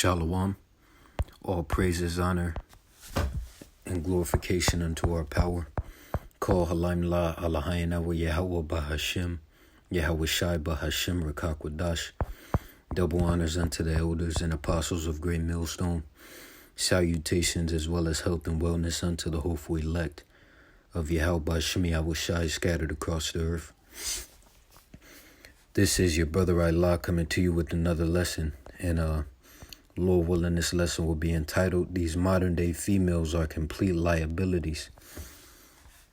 Shalom. All praises, honor, and glorification unto our power. Call Halim La Allahayna wa Yahweh Bahashim, Yahweh Shai Bahashim Rakakwadash. Double honors unto the elders and apostles of Great Millstone. Salutations as well as health and wellness unto the hopeful elect of Yahweh Bahashim Yahweh Shai scattered across the earth. This is your brother Allah coming to you with another lesson. And Lord willing, this lesson will be entitled, These Modern Day Females Are Complete Liabilities.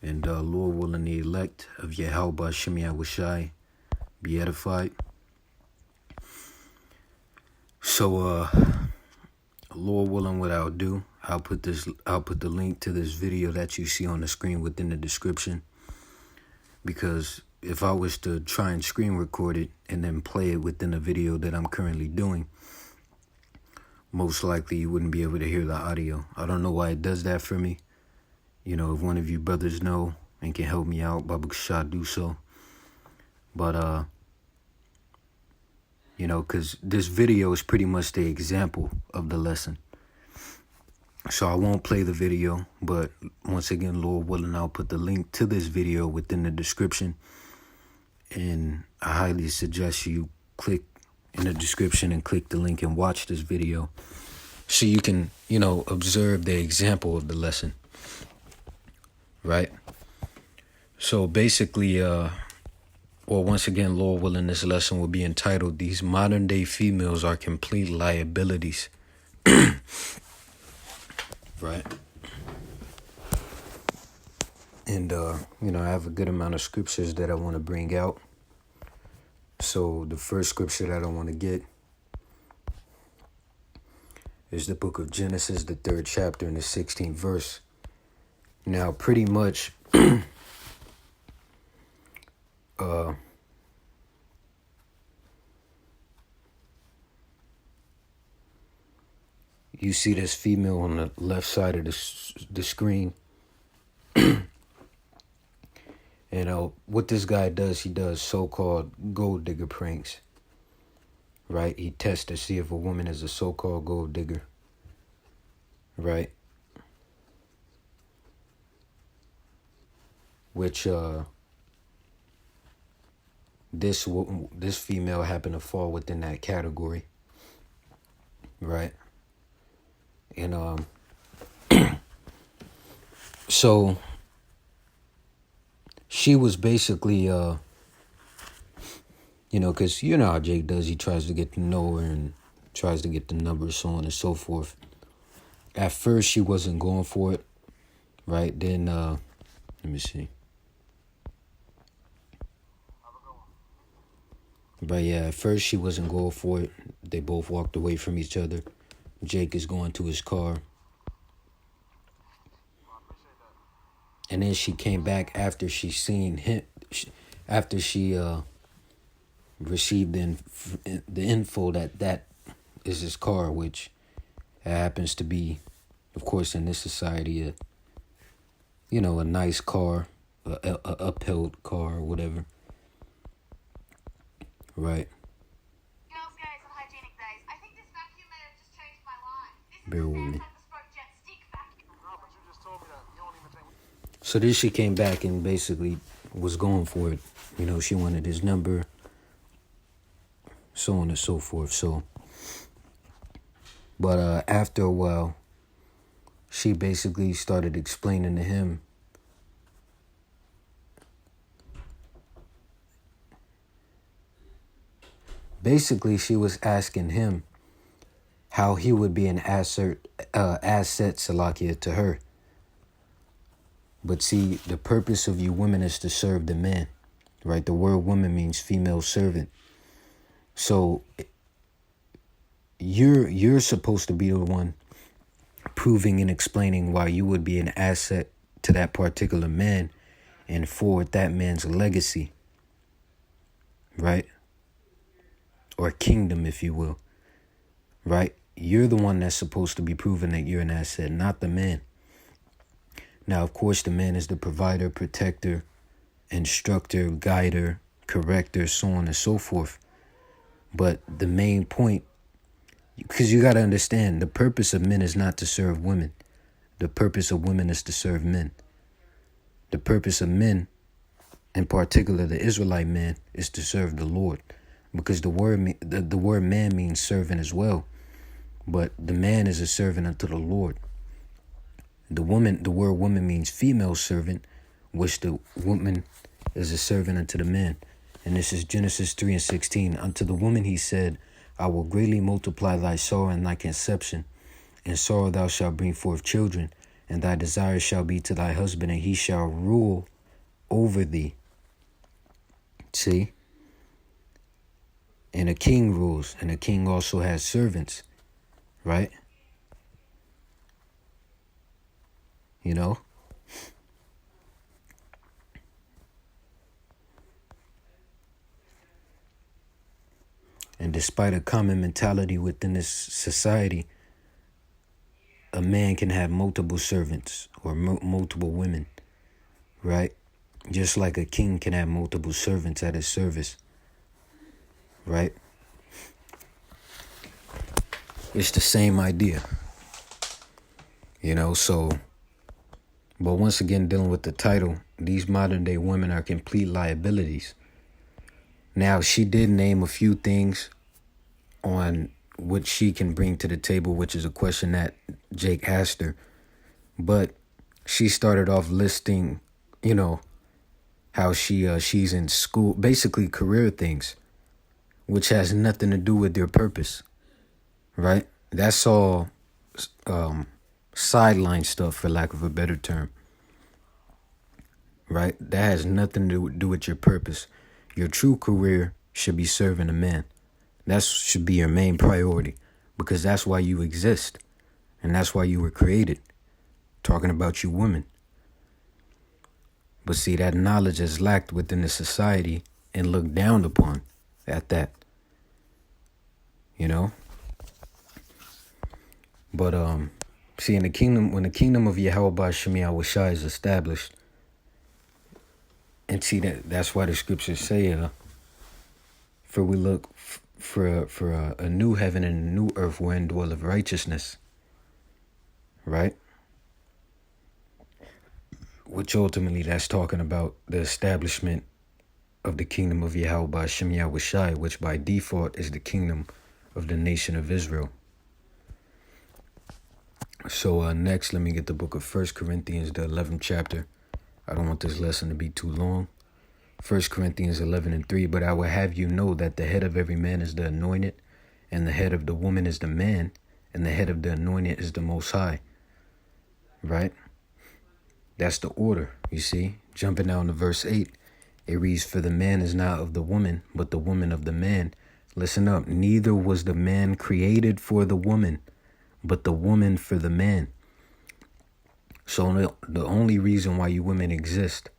And Lord willing, the elect of Yahweh Bahashim Yahweh Shai be edified. So, Lord willing, what I'll do, I'll put the link to this video that you see on the screen within the description. Because if I was to try and screen record it and then play it within the video that I'm currently doing, most likely you wouldn't be able to hear the audio. I don't know why it does that for me. You know, if one of you brothers know and can help me out, Babu Shah, do so. But, you know, because this video is pretty much the example of the lesson. So I won't play the video, but once again, Lord willing, I'll put the link to this video within the description. And I highly suggest you click in the description and click the link and watch this video so you can, you know, observe the example of the lesson. Right? So basically, once again, Lord willing, this lesson will be entitled, These Modern Day Females Are Complete Liabilities. Right? And, you know, I have a good amount of scriptures that I want to bring out. So the first scripture that I want to get is the book of Genesis, the 3rd chapter and the 16th verse. Now, pretty much, you see this female on the left side of the screen. And what this guy does, he does so-called gold digger pranks, right? He tests to see if a woman is a so-called gold digger, right? Which this female happened to fall within that category, right? And so she was basically, you know, because you know how Jake does. He tries to get to know her and tries to get the numbers, so on and so forth. At first, she wasn't going for it, right? Then, let me see. But yeah, at first she wasn't going for it. They both walked away from each other. Jake is going to his car. And then she came back after she seen him, after she received the info that is his car, which happens to be, of course, in this society, you know, a nice car, a upheld car or whatever. Right. Girls' days and hygienic days. I think this vacuum may have just changed my life. This Bear is with me. the Spoke Jet stick vacuum. No, but you just told me that. You don't even think. So then she came back and basically was going for it. You know, she wanted his number, so on and so forth. So, but after a while, she basically started explaining to him she was asking him how he would be an asset Salakia to her. But see, the purpose of you women is to serve the man, right? The word woman means female servant. So you're supposed to be the one proving and explaining why you would be an asset to that particular man and forward that man's legacy, right? Or kingdom, if you will, right? You're the one that's supposed to be proving that you're an asset, not the man. Now, of course, the man is the provider, protector, instructor, guider, corrector, so on and so forth. But the main point Because you got to understand, the purpose of men is not to serve women. The purpose of women is to serve men. The purpose of men, in particular the Israelite man, is to serve the Lord. Because the word man means servant as well. But the man is a servant unto the Lord. The word woman means female servant, which the woman is a servant unto the man. And this is Genesis 3:16. Unto the woman he said, I will greatly multiply thy sorrow and thy conception. In sorrow thou shalt bring forth children, and thy desire shall be to thy husband, and he shall rule over thee. See? And a king rules, and a king also has servants, right? You know? And despite a common mentality within this society, a man can have multiple servants or multiple women, right? Just like a king can have multiple servants at his service, right? It's the same idea, you know, so, but once again, dealing with the title, these modern day women are complete liabilities. Now, she did name a few things on what she can bring to the table, which is a question that Jake asked her. But she started off listing, you know, how she's in school, basically career things, which has nothing to do with their purpose, right? That's all sideline stuff, for lack of a better term, right? That has nothing to do with your purpose. Your true career should be serving a man. That should be your main priority, because that's why you exist, and that's why you were created. Talking about you women. But see, that knowledge is lacked within the society and looked down upon at that. You know? But see, in the kingdom, when the kingdom of Yahweh Shem Yahushai is established, and see that's why the scriptures say, for we look for a new heaven and a new earth wherein dwelleth righteousness, right? Which ultimately that's talking about the establishment of the kingdom of Yahweh Shem Yahushai, which by default is the kingdom of the nation of Israel. So next, let me get the book of 1 Corinthians, the 11th chapter. I don't want this lesson to be too long. 1 Corinthians 11:3, but I will have you know that the head of every man is the anointed, and the head of the woman is the man, and the head of the anointed is the Most High. Right? That's the order, you see. Jumping down to verse 8, it reads, for the man is not of the woman, but the woman of the man. Listen up. Neither was the man created for the woman, but the woman for the man. So the only reason why you women exist,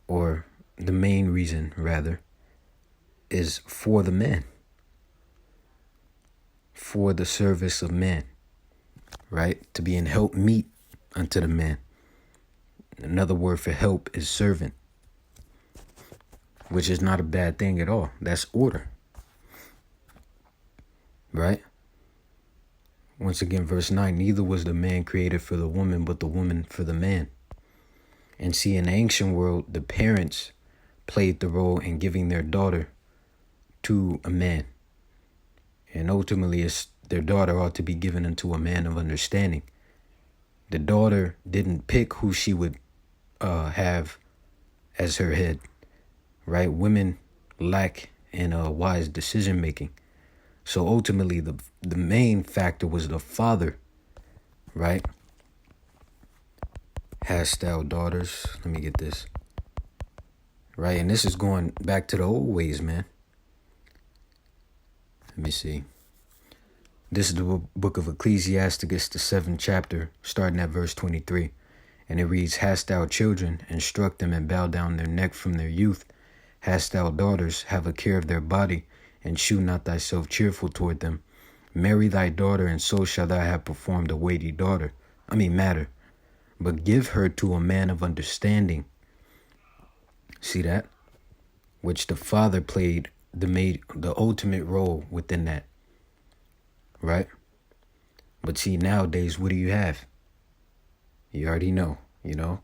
or the main reason rather, is for the man. For the service of man. Right? To be in help meet unto the man. Another word for help is servant, which is not a bad thing at all. That's order. Right? Once again, verse 9, neither was the man created for the woman, but the woman for the man. And see, in the ancient world, the parents played the role in giving their daughter to a man. And ultimately, their daughter ought to be given unto a man of understanding. The daughter didn't pick who she would have as her head, right? Women lack in wise decision making. So ultimately, the main factor was the father, right? Hast thou daughters? Let me get this. Right, and this is going back to the old ways, man. Let me see. This is the book of Ecclesiasticus, the 7th chapter, starting at verse 23. And it reads, hast thou children, instruct them and bow down their neck from their youth. Hast thou daughters, have a care of their body, and shew not thyself cheerful toward them. Marry thy daughter, and so shalt thou have performed a weighty matter. But give her to a man of understanding. See that? Which the father played the ultimate role within that. right? But see, nowadays, what do you have? You already know, you know?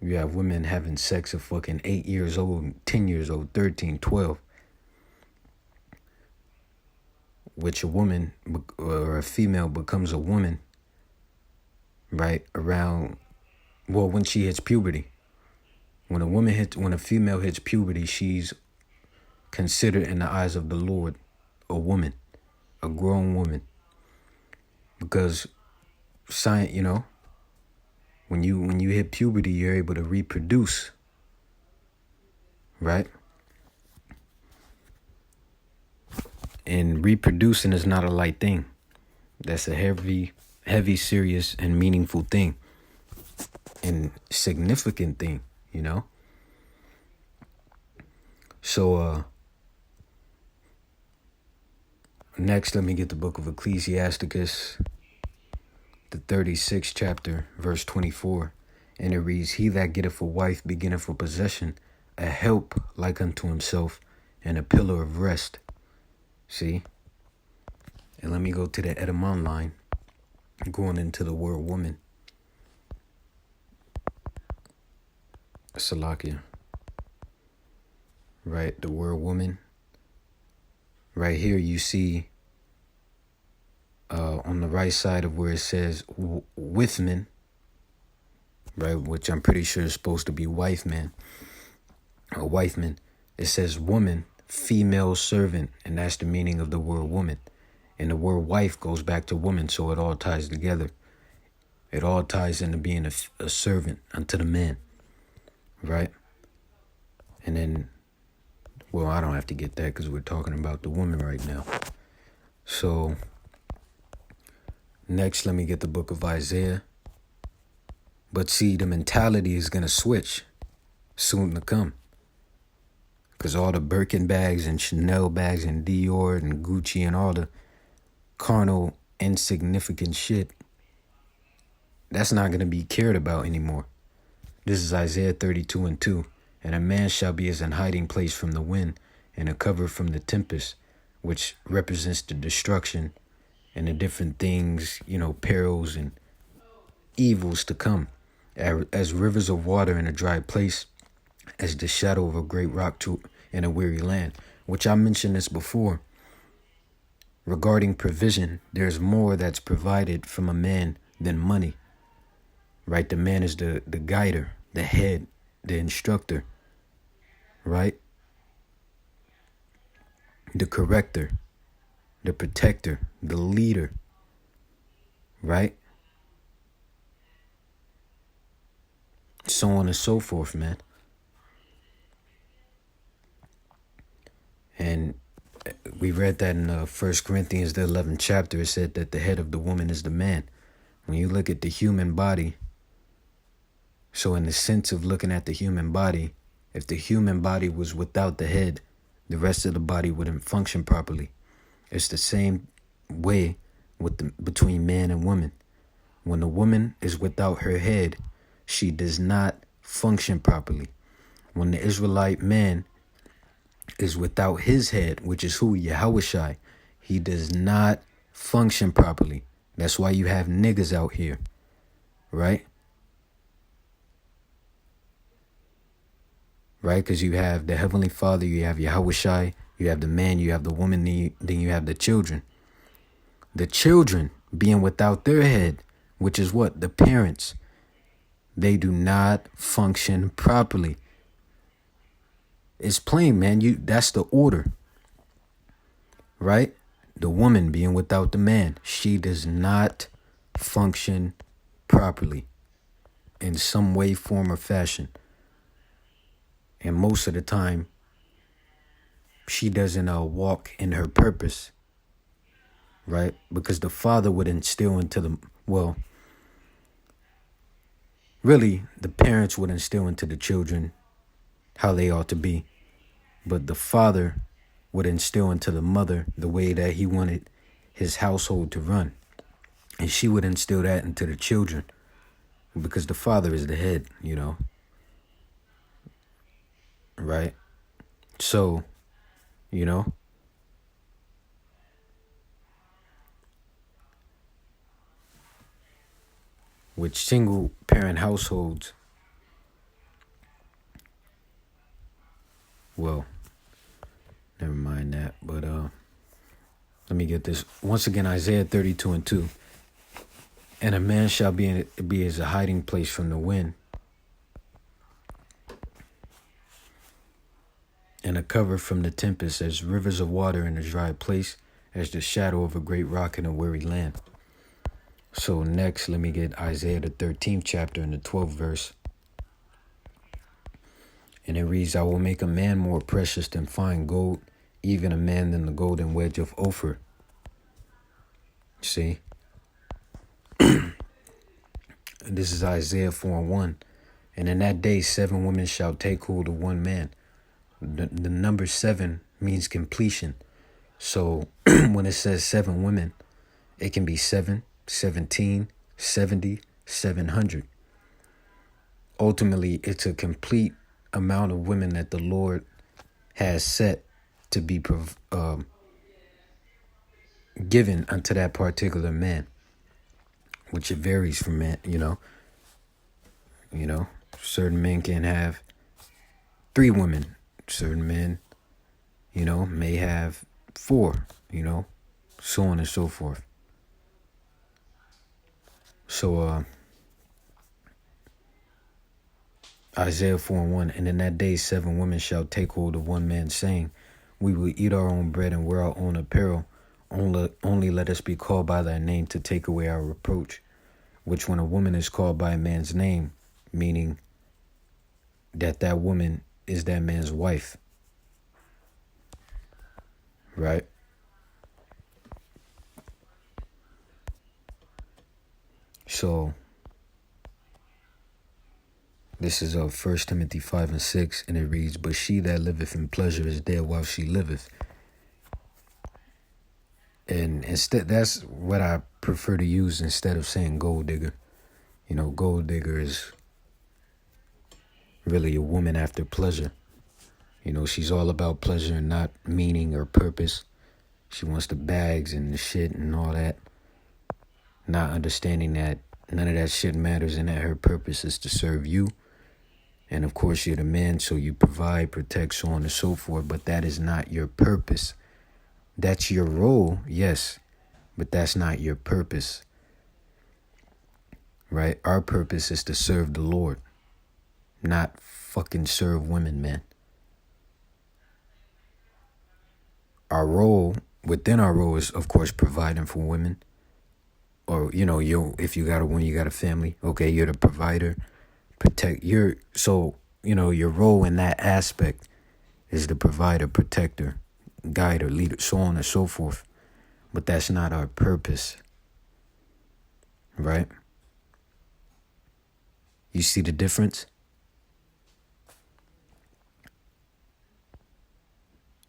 You have women having sex at fucking 8 years old, 10 years old, 13, 12. Which a woman or a female becomes a woman, right? Around, well, when she hits puberty. When a female hits puberty, she's considered in the eyes of the Lord a woman, a grown woman. Because science, you know, when you hit puberty, you're able to reproduce, right? And reproducing is not a light thing. That's a heavy, serious, and meaningful thing. And significant thing, you know? So, next, let me get the book of Ecclesiasticus, the 36th chapter, verse 24. And it reads, "He that getteth a wife beginneth a possession, a help like unto himself, and a pillar of rest." See? And let me go to the etymon line, going into the word woman. Salakia. Right, the word woman. Right here you see on the right side of where it says withman, right, which I'm pretty sure is supposed to be wife man, or wifeman. It says woman, female servant, and that's the meaning of the word woman. And the word wife goes back to woman, so it all ties together. It all ties into being a servant unto the man, right? And then, well, I don't have to get that because we're talking about the woman right now. So, next, let me get the book of Isaiah. But see, the mentality is going to switch soon to come. Because all the Birkin bags and Chanel bags and Dior and Gucci and all the carnal, insignificant shit, that's not going to be cared about anymore. This is Isaiah 32:2. "And a man shall be as an hiding place from the wind, and a cover from the tempest," which represents the destruction and the different things, you know, perils and evils to come. As rivers of water in a dry place, as the shadow of a great rock in a weary land. Which I mentioned this before. Regarding provision, there's more that's provided from a man than money. Right? The man is the guider, the head, the instructor. Right? The corrector, the protector, the leader. Right? So on and so forth, man. And we read that in 1 Corinthians, the 11th chapter. It said that the head of the woman is the man. When you look at the human body, so in the sense of looking at the human body, if the human body was without the head, the rest of the body wouldn't function properly. It's the same way between man and woman. When a woman is without her head, she does not function properly. When the Israelite man is without his head, which is who? Yahushai, he does not function properly. That's why you have niggas out here, right? Right? Because you have the Heavenly Father, you have Yahushai, you have the man, you have the woman, then you have the children. The children being without their head, which is what? The parents. They do not function properly. It's plain, man. That's the order. Right? The woman being without the man, she does not function properly in some way, form, or fashion. And most of the time, she doesn't walk in her purpose, right? Because the father would instill into really, the parents would instill into the children how they ought to be. But the father would instill into the mother the way that he wanted his household to run. And she would instill that into the children because the father is the head, you know. Right? So, you know, which single parent households, well, never mind that, but let me get this. Once again, Isaiah 32:2. And a man shall be as a hiding place from the wind, and a cover from the tempest, as rivers of water in a dry place, as the shadow of a great rock in a weary land. So next, let me get Isaiah the 13th chapter and the 12th verse. And it reads, I will make a man more precious than fine gold, even a man than the golden wedge of Ophir. See? This is Isaiah 4:1. And in that day 7 women shall take hold of one man. The number 7 means completion. So when it says 7 women, it can be 7, 17, 70, 700. Ultimately, it's a complete amount of women that the Lord has set to be given unto that particular man, which it varies from man, certain men can have 3 women, certain men, may have 4, so on and so forth. So, Isaiah 4:1, and in that day 7 women shall take hold of one man, saying, we will eat our own bread and wear our own apparel. Only let us be called by thy name to take away our reproach. Which when a woman is called by a man's name, meaning that woman is that man's wife. Right? So this is 1 Timothy 5:6, and it reads, but she that liveth in pleasure is dead while she liveth. And instead, that's what I prefer to use instead of saying gold digger. Gold digger is really a woman after pleasure. She's all about pleasure and not meaning or purpose. She wants the bags and the shit and all that, not understanding that none of that shit matters and that her purpose is to serve you. And of course, you're the man, so you provide, protect, so on and so forth. But that is not your purpose. That's your role, yes, but that's not your purpose. Right? Our purpose is to serve the Lord, not fucking serve women, man. Our role, within our role, is, of course, providing for women. Or, if you got a woman, you got a family. Okay, you're the provider. Protect your, so, your role in that aspect is the provider, protector, guider, leader, so on and so forth. But that's not our purpose. Right? You see the difference?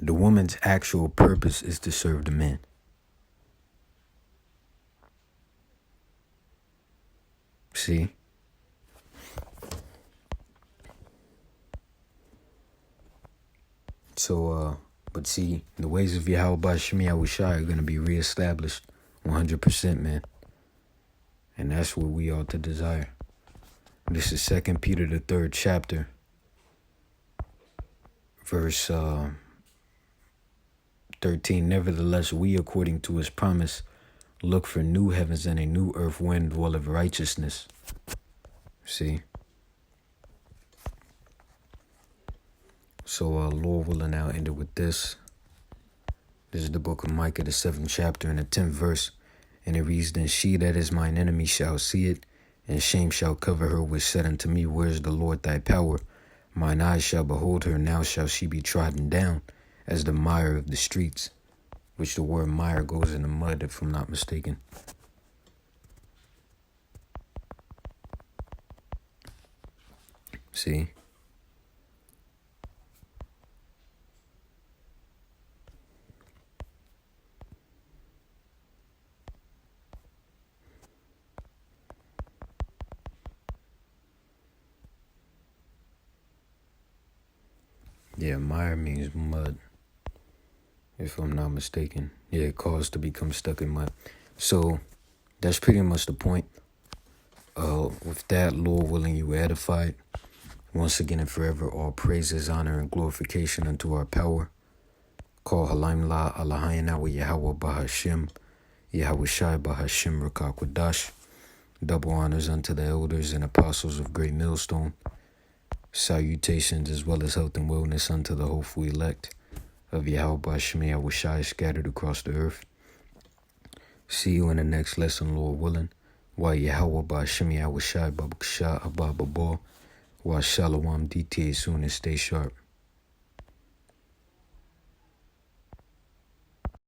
The woman's actual purpose is to serve the man. See? So, but see, the ways of Yahweh Shemi Awushai are going to be reestablished 100%, man. And that's what we ought to desire. This is 2 Peter, the 3rd chapter, verse 13. Nevertheless, we, according to his promise, look for new heavens and a new earth wherein dwelleth righteousness. See? So, Lord willing, I'll end it with this. This is the book of Micah, the 7th chapter and the 10th verse. And it reads, then she that is mine enemy shall see it, and shame shall cover her, which said unto me, where is the Lord thy power? Mine eyes shall behold her, now shall she be trodden down as the mire of the streets, which the word mire goes in the mud, if I'm not mistaken. See? Yeah, mire means mud, if I'm not mistaken. Yeah, it caused to become stuck in mud. So that's pretty much the point. With that, Lord willing, you edified. Once again and forever, all praises, honor, and glorification unto our power. Call Halaim La Alahayana wa Yahweh Bahashim, Yahweh Shai Bahashim Rakakwadash. Double honors unto the elders and apostles of Great Millstone. Salutations as well as health and wellness unto the hopeful elect of Yahweh Bahashim Yahweh Shai scattered across the earth. See you in the next lesson, Lord willing. Wa Yahweh Bahashim Yahweh Shai Babakshah Abba Babah. Wa Shalom DTA soon and stay sharp.